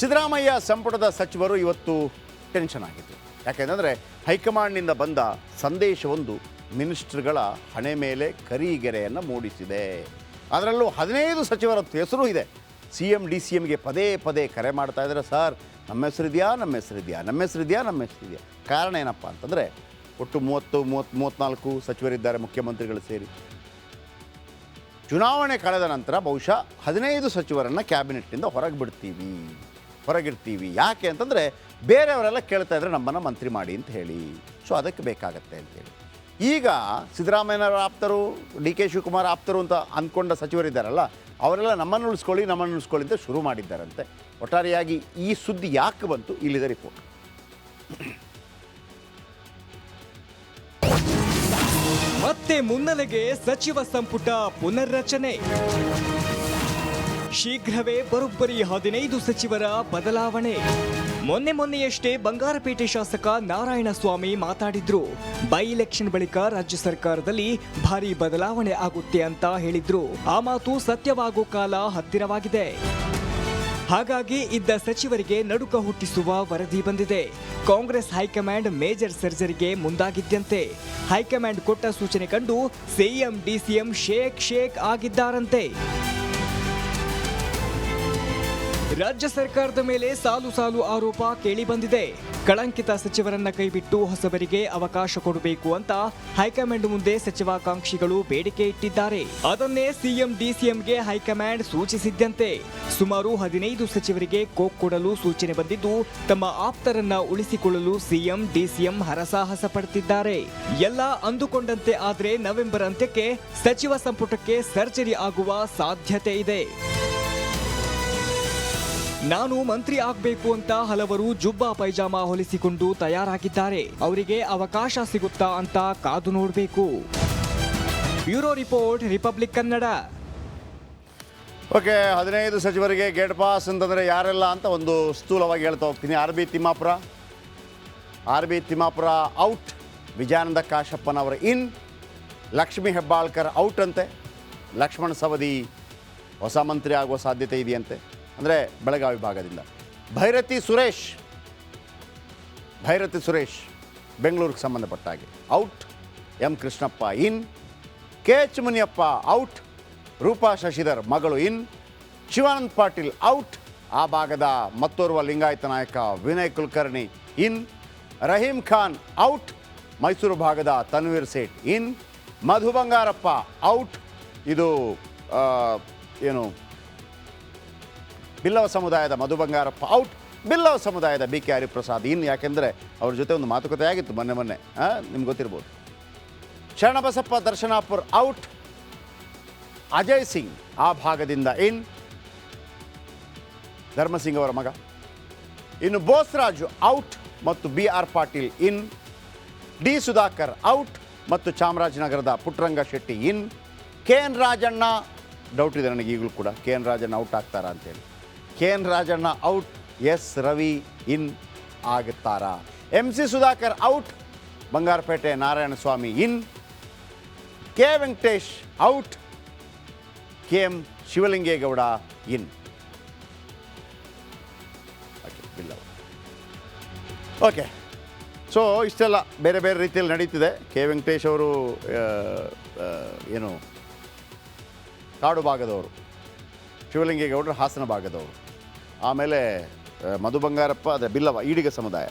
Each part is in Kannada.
ಸಿದ್ದರಾಮಯ್ಯ ಸಂಪುಟದ ಸಚಿವರು ಇವತ್ತು ಟೆನ್ಷನ್ ಆಗಿತ್ತು. ಯಾಕೆಂದರೆ ಹೈಕಮಾಂಡ್ನಿಂದ ಬಂದ ಸಂದೇಶವೊಂದು ಮಿನಿಸ್ಟ್ರುಗಳ ಹಣೆ ಮೇಲೆ ಕರಿಗೆರೆಯನ್ನು ಮೂಡಿಸಿದೆ. ಅದರಲ್ಲೂ 15 ಸಚಿವರ ಹೆಸರು ಇದೆ. CM DCMಗೆ ಪದೇ ಪದೇ ಕರೆ ಮಾಡ್ತಾ ಇದ್ದಾರೆ, ಸರ್ ನಮ್ಮ ಹೆಸರಿದೆಯಾ, ನಮ್ಮ ಹೆಸರಿದೆಯಾ, ನಮ್ಮ ಹೆಸರಿದೆಯಾ, ನಮ್ಮ ಹೆಸರಿದೆಯಾ. ಕಾರಣ ಏನಪ್ಪ ಅಂತಂದರೆ ಒಟ್ಟು 34 ಸಚಿವರಿದ್ದಾರೆ ಮುಖ್ಯಮಂತ್ರಿಗಳು ಸೇರಿ. ಚುನಾವಣೆ ಕಳೆದ ನಂತರ ಬಹುಶಃ 15 ಸಚಿವರನ್ನು ಕ್ಯಾಬಿನೆಟ್ನಿಂದ ಹೊರಗಿಡ್ತೀವಿ. ಯಾಕೆ ಅಂತಂದರೆ ಬೇರೆಯವರೆಲ್ಲ ಕೇಳ್ತಾ ಇದ್ದಾರೆ ನಮ್ಮನ್ನು ಮಂತ್ರಿ ಮಾಡಿ ಅಂತ ಹೇಳಿ. ಸೊ ಅದಕ್ಕೆ ಬೇಕಾಗತ್ತೆ ಅಂತೇಳಿ ಈಗ ಸಿದ್ದರಾಮಯ್ಯನವರ ಆಪ್ತರು, DK ಶಿವಕುಮಾರ್ ಆಪ್ತರು ಅಂತ ಅಂದ್ಕೊಂಡ ಸಚಿವರಿದ್ದಾರಲ್ಲ, ಅವರೆಲ್ಲ ನಮ್ಮನ್ನು ಉಳಿಸ್ಕೊಳ್ಳಿ ಅಂತ ಶುರು ಮಾಡಿದ್ದಾರಂತೆ. ಒಟ್ಟಾರೆಯಾಗಿ ಈ ಸುದ್ದಿ ಯಾಕೆ ಬಂತು, ಇಲ್ಲಿದೆ ರಿಪೋರ್ಟ್. ಮತ್ತೆ ಮುನ್ನೆಲೆಗೆ ಸಚಿವ ಸಂಪುಟ ಪುನರ್ರಚನೆ. ಶೀಘ್ರವೇ ಬರೋಬ್ಬರಿ 15 ಸಚಿವರ ಬದಲಾವಣೆ. ಮೊನ್ನೆಯಷ್ಟೇ ಬಂಗಾರಪೇಟೆ ಶಾಸಕ ನಾರಾಯಣಸ್ವಾಮಿ ಮಾತಾಡಿದ್ರು. ಬೈ ಎಲೆಕ್ಷನ್ ಬಳಿಕ ರಾಜ್ಯ ಸರ್ಕಾರದಲ್ಲಿ ಭಾರಿ ಬದಲಾವಣೆ ಆಗುತ್ತೆ ಅಂತ ಹೇಳಿದ್ರು. ಆ ಮಾತು ಸತ್ಯವಾಗೋ ಕಾಲ ಹತ್ತಿರವಾಗಿದೆ. ಹಾಗಾಗಿ ಇದ್ದ ಸಚಿವರಿಗೆ ನಡುಕ ಹುಟ್ಟಿಸುವ ವರದಿ ಬಂದಿದೆ. ಕಾಂಗ್ರೆಸ್ ಹೈಕಮಾಂಡ್ ಮೇಜರ್ ಸರ್ಜರಿಗೆ ಮುಂದಾಗಿದ್ದಂತೆ. ಹೈಕಮಾಂಡ್ ಕೊಟ್ಟ ಸೂಚನೆ ಕಂಡು CM DCM ಶೇಕ್ ಆಗಿದ್ದಾರಂತೆ. ರಾಜ್ಯ ಸರ್ಕಾರದ ಮೇಲೆ ಸಾಲು ಆರೋಪ ಕೇಳಿ ಬಂದಿದೆ. ಕಳಂಕಿತ ಸಚಿವರನ್ನ ಕೈಬಿಟ್ಟು ಹೊಸಬರಿಗೆ ಅವಕಾಶ ಕೊಡಬೇಕು ಅಂತ ಹೈಕಮಾಂಡ್ ಮುಂದೆ ಸಚಿವಾಕಾಂಕ್ಷಿಗಳು ಬೇಡಿಕೆ ಇಟ್ಟಿದ್ದಾರೆ. ಅದನ್ನೇ CM DCMಗೆ ಹೈಕಮಾಂಡ್ ಸೂಚಿಸಿದ್ದಂತೆ. ಸುಮಾರು 15 ಸಚಿವರಿಗೆ ಕೋಕ್ ಕೊಡಲು ಸೂಚನೆ ಬಂದಿದ್ದು, ತಮ್ಮ ಆಪ್ತರನ್ನ ಉಳಿಸಿಕೊಳ್ಳಲು CM DCM ಹರಸಾಹಸ ಪಡುತ್ತಿದ್ದಾರೆ. ಎಲ್ಲ ಅಂದುಕೊಂಡಂತೆ ಆದ್ರೆ ನವೆಂಬರ್ ಅಂತ್ಯಕ್ಕೆ ಸಚಿವ ಸಂಪುಟಕ್ಕೆ ಸರ್ಜರಿ ಆಗುವ ಸಾಧ್ಯತೆ ಇದೆ. ನಾನು ಮಂತ್ರಿ ಆಗಬೇಕು ಅಂತ ಹಲವರು ಜುಬ್ಬಾ ಪೈಜಾಮಾ ಹೊಲಿಸಿಕೊಂಡು ತಯಾರಾಗಿದ್ದಾರೆ. ಅವರಿಗೆ ಅವಕಾಶ ಸಿಗುತ್ತಾ ಅಂತ ಕಾದು ನೋಡಬೇಕು. Bureau report, republic Kannada. Okay, 15 ಸಚಿವರಿಗೆ ಗೇಟ್ ಪಾಸ್ ಅಂತಂದರೆ ಯಾರೆಲ್ಲ ಅಂತ ಒಂದು ಸ್ಥೂಲವಾಗಿ ಹೇಳ್ತಾ ಹೋಗ್ತೀನಿ. R B Timmapur out, Vijayanand Kashappanavar in, Lakshmi Hebbalkar out ಅಂತೆ. ಲಕ್ಷ್ಮಣ್ ಸವದಿ ಹೊಸ ಮಂತ್ರಿ ಆಗುವ ಸಾಧ್ಯತೆ ಇದೆಯಂತೆ, ಅಂದರೆ ಬೆಳಗಾವಿ ಭಾಗದಿಂದ. ಭೈರತಿ ಸುರೇಶ್ ಬೆಂಗಳೂರಿಗೆ ಸಂಬಂಧಪಟ್ಟ ಹಾಗೆ out. M Krishnappa in. KH Muniyappa out. Roopa Shashidhar ಮಗಳು ಇನ್. ಶಿವಾನಂದ್ ಪಾಟೀಲ್ ಔಟ್. ಆ ಭಾಗದ ಮತ್ತೋರ್ವ ಲಿಂಗಾಯತ ನಾಯಕ ವಿನಯ್ ಕುಲಕರ್ಣಿ ಇನ್. ರಹೀಂ ಖಾನ್ ಔಟ್. ಮೈಸೂರು ಭಾಗದ ತನ್ವೀರ್ ಸೇಠ್ ಇನ್. ಮಧು ಬಂಗಾರಪ್ಪ ಔಟ್. ಇದು ಏನು ಬಿಲ್ಲವ ಸಮುದಾಯದ ಮಧು ಬಂಗಾರಪ್ಪ ಔಟ್. ಬಿಲ್ಲವ ಸಮುದಾಯದ BK ಹರಿಪ್ರಸಾದ್ ಇನ್. ಯಾಕೆಂದರೆ ಅವ್ರ ಜೊತೆ ಒಂದು ಮಾತುಕತೆ ಆಗಿತ್ತು ಮೊನ್ನೆ ನಿಮ್ಗೆ ಗೊತ್ತಿರ್ಬೋದು. ಶರಣಬಸಪ್ಪ ದರ್ಶನಾಪುರ್ ಔಟ್. ಅಜಯ್ ಸಿಂಗ್ ಆ ಭಾಗದಿಂದ ಇನ್, ಧರ್ಮಸಿಂಗ್ ಅವರ ಮಗ. ಇನ್ನು ಬೋಸ್ರಾಜು ಔಟ್ ಮತ್ತು BR ಪಾಟೀಲ್ ಇನ್. D ಸುಧಾಕರ್ ಔಟ್ ಮತ್ತು ಚಾಮರಾಜನಗರದ ಪುಟ್ಟರಂಗ ಶೆಟ್ಟಿ ಇನ್. KN ರಾಜಣ್ಣ ಡೌಟ್ ಇದೆ ನನಗೆ ಈಗಲೂ ಕೂಡ, KN ರಾಜಣ್ಣ ಔಟ್ ಆಗ್ತಾರಾ ಅಂತೇಳಿ. KN Rajanna out. S Ravi in ಆಗುತ್ತಾರಾ. MC Sudhakar out. Bangarpet Narayanaswamy in. K Venkatesh out. KM Shivalingegowda in. Okay, so ಇಷ್ಟೆಲ್ಲ ಬೇರೆ ಬೇರೆ ರೀತಿಯಲ್ಲಿ ನಡೀತಿದೆ. K ವೆಂಕಟೇಶ್ ಅವರು ಏನು ಕಾಡು ಭಾಗದವರು, ಶಿವಲಿಂಗೇಗೌಡರು ಹಾಸನ ಭಾಗದವರು, ಆಮೇಲೆ ಮಧು ಬಂಗಾರಪ್ಪ ಅದೇ ಬಿಲ್ಲವ ಈಡಿಗ ಸಮುದಾಯ.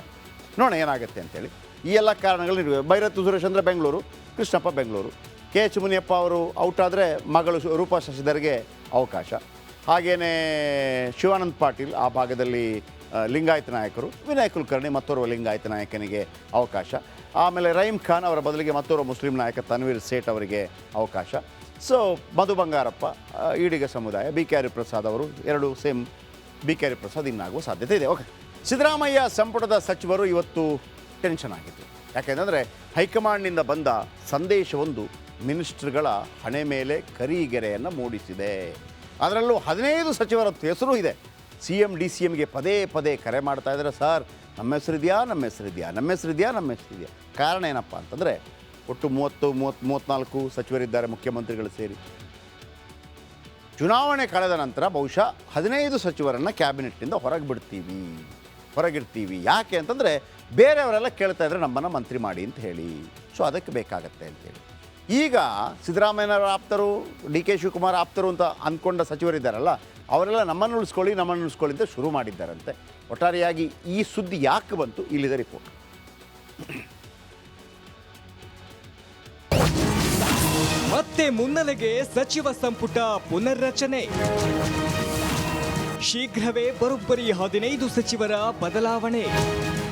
ನೋಡೋಣ ಏನಾಗುತ್ತೆ ಅಂತೇಳಿ. ಈ ಎಲ್ಲ ಕಾರಣಗಳು. ಭೈರತಿ ಸುರೇಶ್ ಅಂದರೆ ಬೆಂಗಳೂರು, ಕೃಷ್ಣಪ್ಪ ಬೆಂಗಳೂರು. KH ಮುನಿಯಪ್ಪ ಅವರು ಔಟ್ ಆದರೆ ಮಗಳು ರೂಪಾ ಶಶಿಧರ್ಗೆ ಅವಕಾಶ. ಹಾಗೆಯೇ ಶಿವಾನಂದ್ ಪಾಟೀಲ್ ಆ ಭಾಗದಲ್ಲಿ ಲಿಂಗಾಯತ ನಾಯಕರು, ವಿನಯ್ ಕುಲಕರ್ಣಿ ಮತ್ತೋರ್ವ ಲಿಂಗಾಯತ ನಾಯಕನಿಗೆ ಅವಕಾಶ. ಆಮೇಲೆ ರಹೀಂ ಖಾನ್ ಅವರ ಬದಲಿಗೆ ಮತ್ತೋರ್ವ ಮುಸ್ಲಿಂ ನಾಯಕ ತನ್ವೀರ್ ಸೇಠ್ ಅವರಿಗೆ ಅವಕಾಶ. ಸೊ ಮಧು ಬಂಗಾರಪ್ಪ ಈಡಿಗ ಸಮುದಾಯ, BK ಹರಿಪ್ರಸಾದ್ ಅವರು ಎರಡು ಸೇಮ್ BK ಹರಿಪ್ರಸಾದ್ ಇನ್ನಾಗುವ ಸಾಧ್ಯತೆ ಇದೆ. ಓಕೆ, ಸಿದ್ದರಾಮಯ್ಯ ಸಂಪುಟದ ಸಚಿವರು ಇವತ್ತು ಟೆನ್ಷನ್ ಆಗಿತ್ತು. ಯಾಕೆಂದರೆ ಹೈಕಮಾಂಡ್ನಿಂದ ಬಂದ ಸಂದೇಶವೊಂದು ಮಿನಿಸ್ಟ್ರುಗಳ ಹಣೆ ಮೇಲೆ ಕರಿಗೆರೆಯನ್ನು ಮೂಡಿಸಿದೆ. ಅದರಲ್ಲೂ 15 ಸಚಿವರ ಹೆಸರು ಇದೆ. CM DCMಗೆ ಪದೇ ಪದೇ ಕರೆ ಮಾಡ್ತಾ ಇದ್ದಾರೆ, ಸರ್ ನಮ್ಮ ಹೆಸರಿದೆಯಾ, ನಮ್ಮ ಹೆಸರಿದೆಯಾ, ನಮ್ಮ ಹೆಸರಿದೆಯಾ, ನಮ್ಮ ಹೆಸರಿದೆಯಾ. ಕಾರಣ ಏನಪ್ಪ ಅಂತಂದರೆ ಒಟ್ಟು 34 ಸಚಿವರಿದ್ದಾರೆ ಮುಖ್ಯಮಂತ್ರಿಗಳು ಸೇರಿ. ಚುನಾವಣೆ ಕಳೆದ ನಂತರ ಬಹುಶಃ 15 ಸಚಿವರನ್ನು ಕ್ಯಾಬಿನೆಟ್ನಿಂದ ಹೊರಗಿಡ್ತೀವಿ. ಯಾಕೆ ಅಂತಂದರೆ ಬೇರೆಯವರೆಲ್ಲ ಕೇಳ್ತಾ ಇದ್ರೆ ನಮ್ಮನ್ನು ಮಂತ್ರಿ ಮಾಡಿ ಅಂತ ಹೇಳಿ, ಸೊ ಅದಕ್ಕೆ ಬೇಕಾಗತ್ತೆ ಅಂತೇಳಿ. ಈಗ ಸಿದ್ದರಾಮಯ್ಯನವರ ಆಪ್ತರು, ಡಿ ಕೆ ಶಿವಕುಮಾರ್ ಆಪ್ತರು ಅಂತ ಅಂದ್ಕೊಂಡ ಸಚಿವರಿದ್ದಾರಲ್ಲ, ಅವರೆಲ್ಲ ನಮ್ಮನ್ನು ಉಳಿಸ್ಕೊಳ್ಳಿ ಅಂತ ಶುರು ಮಾಡಿದ್ದಾರಂತೆ. ಒಟ್ಟಾರೆಯಾಗಿ ಈ ಸುದ್ದಿ ಯಾಕೆ ಬಂತು, ಇಲ್ಲಿದೆ ರಿಪೋರ್ಟ್. ಮತ್ತೆ ಮುನ್ನೆಲೆಗೆ ಸಚಿವ ಸಂಪುಟ ಪುನರ್ರಚನೆ. ಶೀಘ್ರವೇ ಬರೋಬ್ಬರಿ 15 ಸಚಿವರ ಬದಲಾವಣೆ.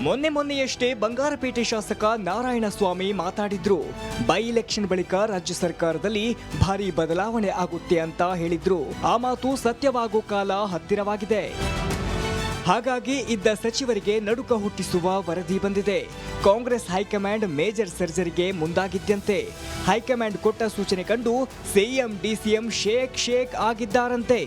ಮೊನ್ನೆಯಷ್ಟೇ ಬಂಗಾರಪೇಟೆ ಶಾಸಕ ನಾರಾಯಣಸ್ವಾಮಿ ಮಾತಾಡಿದ್ರು. ಬೈ ಎಲೆಕ್ಷನ್ ಬಳಿಕ ರಾಜ್ಯ ಸರ್ಕಾರದಲ್ಲಿ ಭಾರಿ ಬದಲಾವಣೆ ಆಗುತ್ತೆ ಅಂತ ಹೇಳಿದ್ರು. ಆ ಮಾತು ಸತ್ಯವಾಗೋ ಕಾಲ ಹತ್ತಿರವಾಗಿದೆ. ಹಾಗಾಗಿ ಇದ್ದ ಸಚಿವರಿಗೆ ನಡುಕ ಹುಟ್ಟಿಸುವ ವರದಿ ಬಂದಿದೆ. ಕಾಂಗ್ರೆಸ್ ಹೈಕಮಾಂಡ್ ಮೇಜರ್ ಸರ್ಜರಿಗೆ ಮುಂದಾಗಿದ್ದಂತೆ. ಹೈಕಮಾಂಡ್ ಕೊಟ್ಟ ಸೂಚನೆ ಕಂಡು ಸಿಎಂ ಡಿಸಿಎಂ ಶೇಕ್ ಆಗಿದ್ದಾರಂತೆ.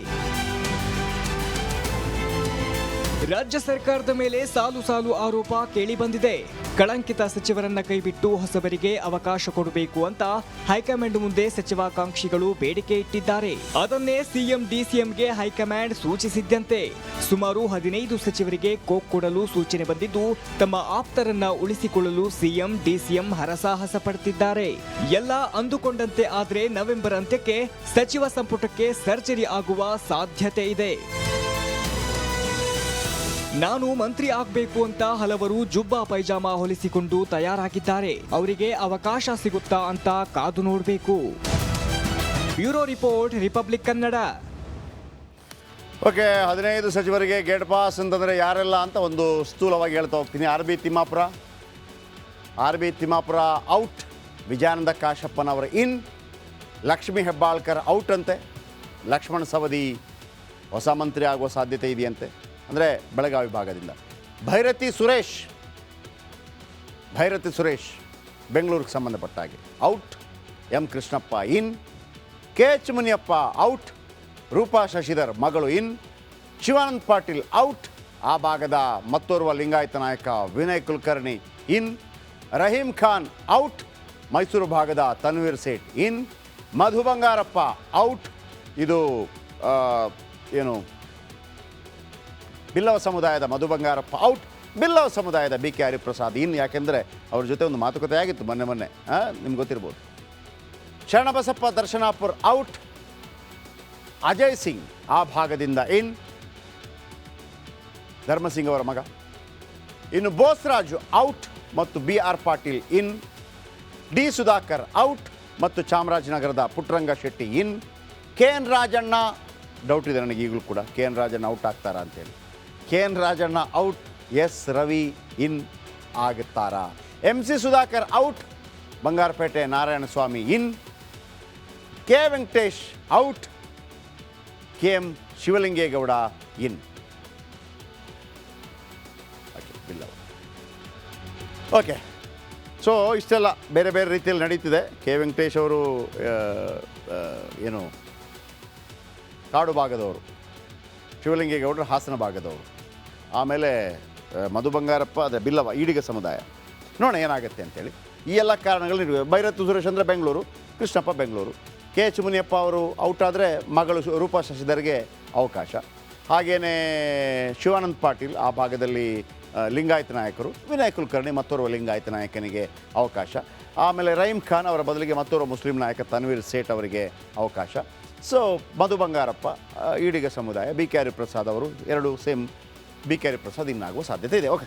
ರಾಜ್ಯ ಸರ್ಕಾರದ ಮೇಲೆ ಸಾಲು ಆರೋಪ ಕೇಳಿ ಬಂದಿದೆ. ಕಳಂಕಿತ ಸಚಿವರನ್ನ ಕೈಬಿಟ್ಟು ಹೊಸಬರಿಗೆ ಅವಕಾಶ ಕೊಡಬೇಕು ಅಂತ ಹೈಕಮಾಂಡ್ ಮುಂದೆ ಸಚಿವಾಕಾಂಕ್ಷಿಗಳು ಬೇಡಿಕೆ ಇಟ್ಟಿದ್ದಾರೆ. ಅದನ್ನೇ ಸಿಎಂ ಡಿಸಿಎಂಗೆ ಹೈಕಮಾಂಡ್ ಸೂಚಿಸಿದ್ದಂತೆ. ಸುಮಾರು 15 ಸಚಿವರಿಗೆ ಕೋಕ್ ಕೊಡಲು ಸೂಚನೆ ಬಂದಿದ್ದು, ತಮ್ಮ ಆಪ್ತರನ್ನ ಉಳಿಸಿಕೊಳ್ಳಲು ಸಿಎಂ ಡಿಸಿಎಂ ಹರಸಾಹಸ ಪಡುತ್ತಿದ್ದಾರೆ. ಎಲ್ಲ ಅಂದುಕೊಂಡಂತೆ ಆದ್ರೆ ನವೆಂಬರ್ ಅಂತ್ಯಕ್ಕೆ ಸಚಿವ ಸಂಪುಟಕ್ಕೆ ಸರ್ಜರಿ ಆಗುವ ಸಾಧ್ಯತೆ ಇದೆ. ನಾನು ಮಂತ್ರಿ ಆಗಬೇಕು ಅಂತ ಹಲವರು ಜುಬ್ಬಾ ಪೈಜಾಮಾ ಹೊಲಿಸಿಕೊಂಡು ತಯಾರಾಗಿದ್ದಾರೆ. ಅವರಿಗೆ ಅವಕಾಶ ಸಿಗುತ್ತಾ ಅಂತ ಕಾದು ನೋಡಬೇಕು. Bureau report, republic Kannada. Okay, 15 ಸಚಿವರಿಗೆ ಗೇಟ್ ಪಾಸ್ ಅಂತಂದರೆ ಯಾರೆಲ್ಲ ಅಂತ ಒಂದು ಸ್ಥೂಲವಾಗಿ ಹೇಳ್ತಾ ಹೋಗ್ತೀನಿ. R B Timmapur out, Vijayanand Kashappanavar in, Lakshmi Hebbalkar out ಅಂತೆ. ಲಕ್ಷ್ಮಣ್ ಸವದಿ ಹೊಸ ಮಂತ್ರಿ ಆಗುವ ಸಾಧ್ಯತೆ ಇದೆಯಂತೆ, ಅಂದರೆ ಬೆಳಗಾವಿ ಭಾಗದಿಂದ. ಭೈರತಿ ಸುರೇಶ್ ಬೆಂಗಳೂರಿಗೆ ಸಂಬಂಧಪಟ್ಟ ಹಾಗೆ out. M Krishnappa in. K H Muniyappa out. Roopa Shashidhar ಮಗಳು ಇನ್. ಶಿವಾನಂದ್ ಪಾಟೀಲ್ ಔಟ್. ಆ ಭಾಗದ ಮತ್ತೋರ್ವ ಲಿಂಗಾಯತ ನಾಯಕ ವಿನಯ್ ಕುಲಕರ್ಣಿ ಇನ್. ರಹೀಂ ಖಾನ್ ಔಟ್. ಮೈಸೂರು ಭಾಗದ ತನ್ವೀರ್ ಸೇಠ್ ಇನ್. ಮಧು ಬಂಗಾರಪ್ಪ ಔಟ್. ಇದು ಬಿಲ್ಲವ ಸಮುದಾಯದ ಮಧು ಬಂಗಾರಪ್ಪ ಔಟ್. ಬಿಲ್ಲವ ಸಮುದಾಯದ ಬಿ ಕೆ ಹರಿಪ್ರಸಾದ್ ಇನ್. ಯಾಕೆಂದರೆ ಅವ್ರ ಜೊತೆ ಒಂದು ಮಾತುಕತೆ ಆಗಿತ್ತು ಮೊನ್ನೆ ನಿಮ್ಗೆ ಗೊತ್ತಿರ್ಬೋದು. ಶರಣಬಸಪ್ಪ ದರ್ಶನಾಪುರ್ ಔಟ್. ಅಜಯ್ ಸಿಂಗ್ ಆ ಭಾಗದಿಂದ ಇನ್, ಧರ್ಮಸಿಂಗ್ ಅವರ ಮಗ. ಇನ್ನು ಬೋಸ್ರಾಜು ಔಟ್ ಮತ್ತು ಬಿ ಆರ್ ಪಾಟೀಲ್ ಇನ್. ಡಿ ಸುಧಾಕರ್ ಔಟ್ ಮತ್ತು ಚಾಮರಾಜನಗರದ ಪುಟ್ಟರಂಗ ಶೆಟ್ಟಿ ಇನ್. ಕೆ ಎನ್ ರಾಜಣ್ಣ ಡೌಟ್ ಇದೆ ನನಗೆ ಈಗಲೂ ಕೂಡ, ಕೆ ಎನ್ ರಾಜಣ್ಣ ಔಟ್ ಆಗ್ತಾರಾ ಅಂತೇಳಿ. K N Rajanna out. S Ravi in ಆಗುತ್ತಾರಾ. M C Sudhakar out. Bangarpet Narayanaswamy in. K Venkatesh out. K M Shivalingegowda in. Okay, so ಇಷ್ಟೆಲ್ಲ ಬೇರೆ ಬೇರೆ ರೀತಿಯಲ್ಲಿ ನಡೀತಿದೆ. ಕೆ ವೆಂಕಟೇಶ್ ಅವರು ಕಾಡು ಭಾಗದವರು, ಶಿವಲಿಂಗೇಗೌಡರು ಹಾಸನ ಭಾಗದವರು, ಆಮೇಲೆ ಮಧು ಬಂಗಾರಪ್ಪ ಅದೇ ಬಿಲ್ಲವ ಈಡಿಗ ಸಮುದಾಯ. ನೋಡೋಣ ಏನಾಗುತ್ತೆ ಅಂತೇಳಿ. ಈ ಎಲ್ಲ ಕಾರಣಗಳು. ಭೈರತಿ ಸುರೇಶ್ ಅಂದರೆ ಬೆಂಗಳೂರು, ಕೃಷ್ಣಪ್ಪ ಬೆಂಗಳೂರು. ಕೆ ಎಚ್ ಮುನಿಯಪ್ಪ ಅವರು ಔಟ್ ಆದರೆ ಮಗಳು ರೂಪಾ ಶಶಿಧರ್ಗೆ ಅವಕಾಶ. ಹಾಗೆಯೇ ಶಿವಾನಂದ್ ಪಾಟೀಲ್ ಆ ಭಾಗದಲ್ಲಿ ಲಿಂಗಾಯತ ನಾಯಕರು, ವಿನಯ್ ಕುಲಕರ್ಣಿ ಮತ್ತೋರ್ವ ಲಿಂಗಾಯತ ನಾಯಕನಿಗೆ ಅವಕಾಶ. ಆಮೇಲೆ ರಹೀಂ ಖಾನ್ ಅವರ ಬದಲಿಗೆ ಮತ್ತೋರ್ವ ಮುಸ್ಲಿಂ ನಾಯಕ ತನ್ವೀರ್ ಸೇಠ್ ಅವರಿಗೆ ಅವಕಾಶ. ಸೊ ಮಧು ಬಂಗಾರಪ್ಪ ಈಡಿಗ ಸಮುದಾಯ, ಬಿ ಕೆ ಹರಿಪ್ರಸಾದ್ ಅವರು ಎರಡು ಸೇಮ್. ಬಿ ಕೆ ಹರಿಪ್ರಸಾದ್ ಇನ್ನಾಗುವ ಸಾಧ್ಯತೆ ಇದೆ. ಓಕೆ.